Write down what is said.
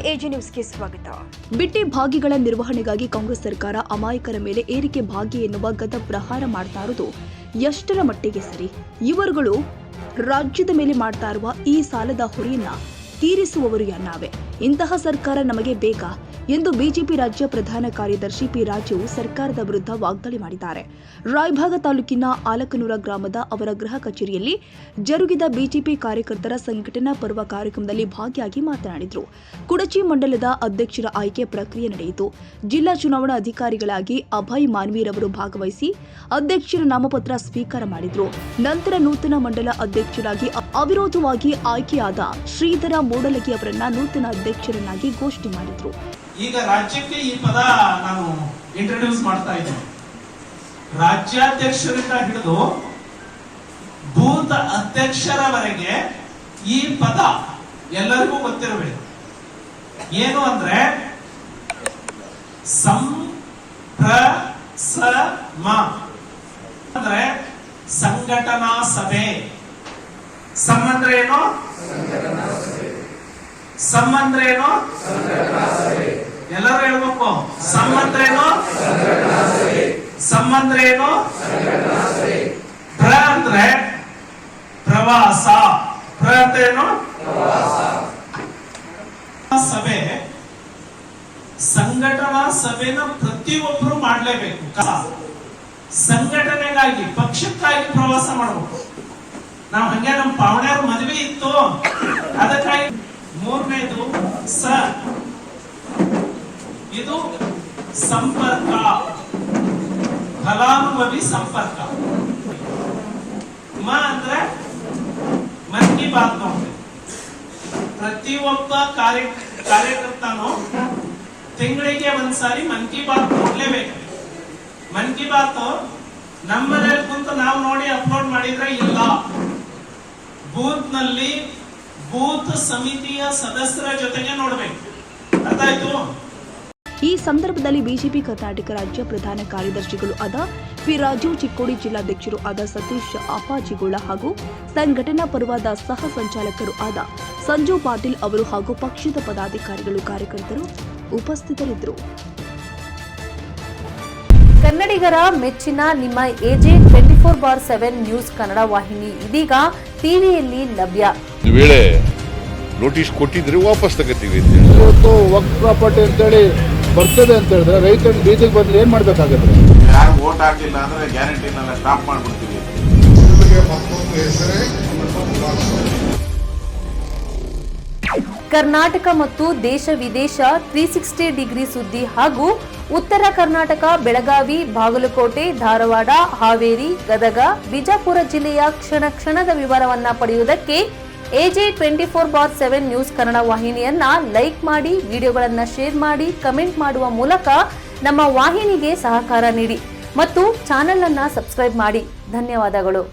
AG ನ್ಯೂಸ್ಗೆ ಸ್ವಾಗತ. ಬಿಟ್ಟಿ ಭಾಗಿಗಳ ನಿರ್ವಹಣೆಗಾಗಿ ಕಾಂಗ್ರೆಸ್ ಸರ್ಕಾರ ಅಮಾಯಕರ ಮೇಲೆ ಏರಿಕೆ ಭಾಗ್ಯ ಎನ್ನುವ ಗದ ಪ್ರಹಾರ ಮಾಡ್ತಾ ಇರೋದು ಎಷ್ಟರ ಮಟ್ಟಿಗೆ ಸರಿ? ಇವರುಗಳು ರಾಜ್ಯದ ಮೇಲೆ ಮಾಡ್ತಾ ಇರುವ ಈ ಸಾಲದ ಹೊರೆಯನ್ನ ತೀರಿಸುವವರು ನಾವೇ. ಇಂತಹ ಸರ್ಕಾರ ನಮಗೆ ಬೇಕಾ ಎಂದು ಬಿಜೆಪಿ ರಾಜ್ಯ ಪ್ರಧಾನ ಕಾರ್ಯದರ್ಶಿ ಪಿ ರಾಜು ಸರ್ಕಾರದ ವಿರುದ್ಧ ವಾಗ್ದಾಳಿ ಮಾಡಿದ್ದಾರೆ. ರಾಯಭಾಗ ತಾಲೂಕಿನ ಆಲಕನೂರ ಗ್ರಾಮದ ಅವರ ಗೃಹ ಕಚೇರಿಯಲ್ಲಿ ಜರುಗಿದ ಬಿಜೆಪಿ ಕಾರ್ಯಕರ್ತರ ಸಂಘಟನಾ ಪರ್ವ ಕಾರ್ಯಕ್ರಮದಲ್ಲಿ ಭಾಗಿಯಾಗಿ ಮಾತನಾಡಿದರು. ಕುಡಚಿ ಮಂಡಲದ ಅಧ್ಯಕ್ಷರ ಆಯ್ಕೆ ಪ್ರಕ್ರಿಯೆ ನಡೆಯಿತು. ಜಿಲ್ಲಾ ಚುನಾವಣಾ ಅಧಿಕಾರಿಗಳಾಗಿ ಅಭಯ್ ಮಾನ್ವೀರವರು ಭಾಗವಹಿಸಿ ಅಧ್ಯಕ್ಷರ ನಾಮಪತ್ರ ಸ್ವೀಕಾರ ಮಾಡಿದರು. ನಂತರ ನೂತನ ಮಂಡಲ ಅಧ್ಯಕ್ಷರಾಗಿ ಅವಿರೋಧವಾಗಿ ಆಯ್ಕೆಯಾದ ಶ್ರೀಧರ ಮೂಡಲಗಿ ಅವರನ್ನ ನೂತನ ಅಧ್ಯಕ್ಷರನ್ನಾಗಿ ಘೋಷಣೆ ಮಾಡಿದರು. ಈಗ ರಾಜ್ಯಕ್ಕೆ ಈ ಪದ ನಾನು ಇಂಟ್ರೊಡ್ಯೂಸ್ ಮಾಡ್ತಾ ಇದ್ದೇನೆ. ರಾಜ್ಯಾಧ್ಯಕ್ಷರಿಂದ ಹಿಡಿದು ಬೂತ್ ಅಧ್ಯಕ್ಷರವರೆಗೆ ಈ ಪದ ಎಲ್ಲರಿಗೂ ಗೊತ್ತಿರಬೇಕು. ಏನು ಅಂದ್ರೆ ಅಂದ್ರೆ ಸಂಘಟನಾ ಸಭೆ. ಸಂಬಂಧ ಏನು? ಸಂಬಂಧ ಏನು? ಎಲ್ಲರೂ ಹೇಳ್ಬೇಕು. ಸಂಬಂಧ ಏನು? ಸಂಬಂಧ ಏನು? ಪ್ರ ಅಂದ್ರೆ ಪ್ರವಾಸ. ಪ್ರ ಅಂತ ಏನು? ಸಭೆ. ಸಂಘಟನಾ ಸಭೆನ ಪ್ರತಿಯೊಬ್ಬರು ಮಾಡಲೇಬೇಕು. ಸಂಘಟನೆಗಾಗಿ, ಪಕ್ಷಕ್ಕಾಗಿ ಪ್ರವಾಸ ಮಾಡಬೇಕು. ನಾವು ಹಂಗೆ ನಮ್ಮ ಪಾವಣೆಯವ್ರ ಮದುವೆ ಇತ್ತು, ಅದಕ್ಕಾಗಿ. ಮೂರನೇದು ಇದು ಸಂಪರ್ಕ, ಫಲಾನುಭವಿ ಸಂಪರ್ಕ. ಅಂದ್ರೆ ಮನ್ ಕಿ ಬಾತ್ ನೋಡಿ. ಪ್ರತಿಯೊಬ್ಬ ಕಾರ್ಯಕರ್ತನು ತಿಂಗಳಿಗೆ ಒಂದ್ಸಾರಿ ಮನ್ ಕಿ ಬಾತ್ ನೋಡ್ಲೇಬೇಕು. ಮನ್ ಕಿ ಬಾತ್ ನಮ್ಮನೇಲಿ ಕುಂತು ನಾವು ನೋಡಿ ಅಪ್ಲೋಡ್ ಮಾಡಿದ್ರೆ ಇಲ್ಲ, ಬೂತ್ ನಲ್ಲಿ ಬೂತ್ ಸಮಿತಿಯ ಸದಸ್ಯರ ಜೊತೆಗೆ ನೋಡಬೇಕು. ಅರ್ಥ ಆಯ್ತು? ಈ ಸಂದರ್ಭದಲ್ಲಿ ಬಿಜೆಪಿ ಕರ್ನಾಟಕ ರಾಜ್ಯ ಪ್ರಧಾನ ಕಾರ್ಯದರ್ಶಿಗಳು ಆದ ಪಿ ರಾಜು, ಚಿಕ್ಕೋಡಿ ಜಿಲ್ಲಾಧ್ಯಕ್ಷರು ಆದ ಸತೀಶ್ ಅಪ್ಪಾಜಿಗೋಳ ಹಾಗೂ ಸಂಘಟನಾ ಪರ್ವದ ಸಹ ಸಂಚಾಲಕರು ಆದ ಸಂಜು ಪಾಟೀಲ್ ಅವರು ಹಾಗೂ ಪಕ್ಷದ ಪದಾಧಿಕಾರಿಗಳು, ಕಾರ್ಯಕರ್ತರು ಉಪಸ್ಥಿತರಿದ್ದರು. ಕನ್ನಡಿಗರ ಮೆಚ್ಚಿನ ನಿಮ್ಮ ಎಜೆ 24/7 ನ್ಯೂಸ್ ಕನ್ನಡ ವಾಹಿನಿ ಇದೀಗ ಟಿವಿಯಲ್ಲಿ ಲಭ್ಯ. ವೇಳೆ ನೋಟಿಸ್ ಕೊಟ್ಟಿದ್ರೆ ವಾಪಸ್ ತಗೋತೀವಿ. ಇವತ್ತು ವಕ್ಫ್ ಪ್ರಾಪರ್ಟಿ ಅಂತೇಳಿ ಬರ್ತದೆ ಅಂತ ಹೇಳಿದ್ರೆ ರೈತರು ಬೀದಿಗೆ ಬದಲು ಏನ್ ಮಾಡ್ಬೇಕಾಗುತ್ತೆ? ಯಾರು ವೋಟ್ ಹಾಕಿಲ್ಲ ಅಂದ್ರೆ ಗ್ಯಾರಂಟಿನೆಲ್ಲ ಸ್ಟಾಪ್ ಮಾಡ್ಬಿಡ್ತೀವಿ. ಕರ್ನಾಟಕ ಮತ್ತು ದೇಶ ವಿದೇಶ 360 ಡಿಗ್ರಿ ಸುದ್ದಿ ಹಾಗೂ ಉತ್ತರ ಕರ್ನಾಟಕ, ಬೆಳಗಾವಿ, ಬಾಗಲಕೋಟೆ, ಧಾರವಾಡ, ಹಾವೇರಿ, ಗದಗ, ಬಿಜಾಪುರ ಜಿಲ್ಲೆಯ ಕ್ಷಣ ಕ್ಷಣದ ವಿವರವನ್ನ ಪಡೆಯುವುದಕ್ಕೆ ಎಜೆ 24/7 ನ್ಯೂಸ್ ಕನ್ನಡ ವಾಹಿನಿಯನ್ನ ಲೈಕ್ ಮಾಡಿ, ವಿಡಿಯೋಗಳನ್ನ ಶೇರ್ ಮಾಡಿ, ಕಮೆಂಟ್ ಮಾಡುವ ಮೂಲಕ ನಮ್ಮ ವಾಹಿನಿಗೆ ಸಹಕಾರ ನೀಡಿ ಮತ್ತು ಚಾನೆಲ್ ಅನ್ನ ಸಬ್ಸ್ಕ್ರೈಬ್ ಮಾಡಿ. ಧನ್ಯವಾದಗಳು.